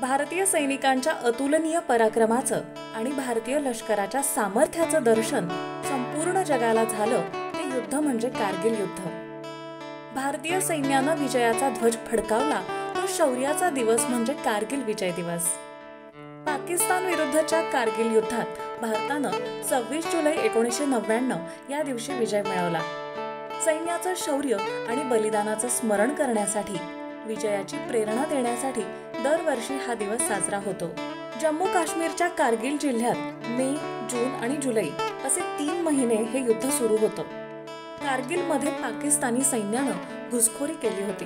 भारतीय सैनिकांच्या अतुलनीय पराक्रमाचं आणि भारतीय लष्कराच्या सामर्थ्याचं दर्शन संपूर्ण जगाला झालं ते युद्ध म्हणजे कारगिल युद्ध। भारतीय सैन्यानं विजयाचा ध्वज फडकावला तो शौर्याचा दिवस म्हणजे कारगिल विजय दिवस। पाकिस्तान विरुद्धच्या कारगिल युद्धात भारतानं 26 जुलै 1999 या दिवशी विजय मिळवला। सैन्याचं शौर्य आणि बलिदानाचं स्मरण करण्यासाठी, विजयाची प्रेरणा देण्यासाठी दरवर्षी हा दिवस साजरा होतो। जम्मू काश्मीरच्या कारगिल जिल्ह्यात मे, जून आणि जुलै असे 3 महिने हे युद्ध सुरू होतं। कारगिलमध्ये पाकिस्तानी सैन्यानं घुसखोरी केली होती।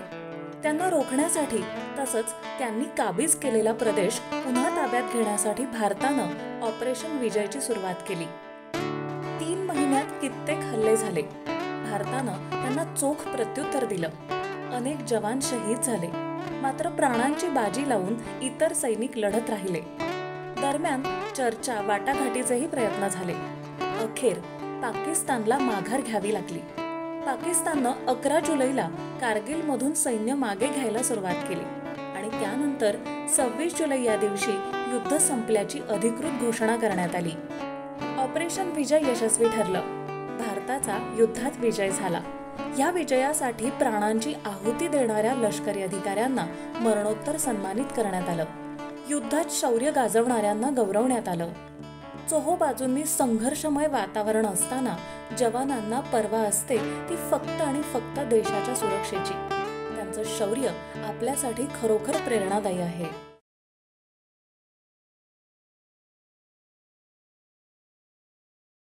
त्यांना रोखण्यासाठी तसंच त्यांनी काबीज केलेला प्रदेश पुन्हा ताब्यात घेण्यासाठी भारतानं ऑपरेशन विजयची सुरुवात केली। 3 महिन्यात कित्येक हल्ले झाले। भारतानं त्यांना चोख प्रत्युत्तर दिलं। अनेक जवान शहीद झाले, मात्र प्राणांची बाजी लावून इतर सैनिक लढत राहिले। दरम्यान चर्चा, वाटाघाटीचेही प्रयत्न झाले। अखेर पाकिस्तानला माघार घ्यावी लागली। पाकिस्ताननं 11 जुलैला कारगिलमधून सैन्य मागे घ्यायला सुरुवात केली आणि त्यानंतर 26 जुलै या दिवशी युद्ध संपल्याची अधिकृत घोषणा करण्यात आली। ऑपरेशन विजय यशस्वी ठरलं। भारताचा युद्धात विजय झाला। या विजयासाठी प्राणांची आहुती देणाऱ्या लष्करी अधिकाऱ्यांना मरणोत्तर सन्मानित करण्यात आलं। युद्धात शौर्य गाजवणाऱ्यांना गौरवण्यात आलं। चोहोबाजूंनी संघर्षमय वातावरण असताना जवानांना पर्वा असते ती फक्त आणि फक्त देशाच्या सुरक्षेची। त्यांचं शौर्य आपल्यासाठी खरोखर प्रेरणादायी आहे।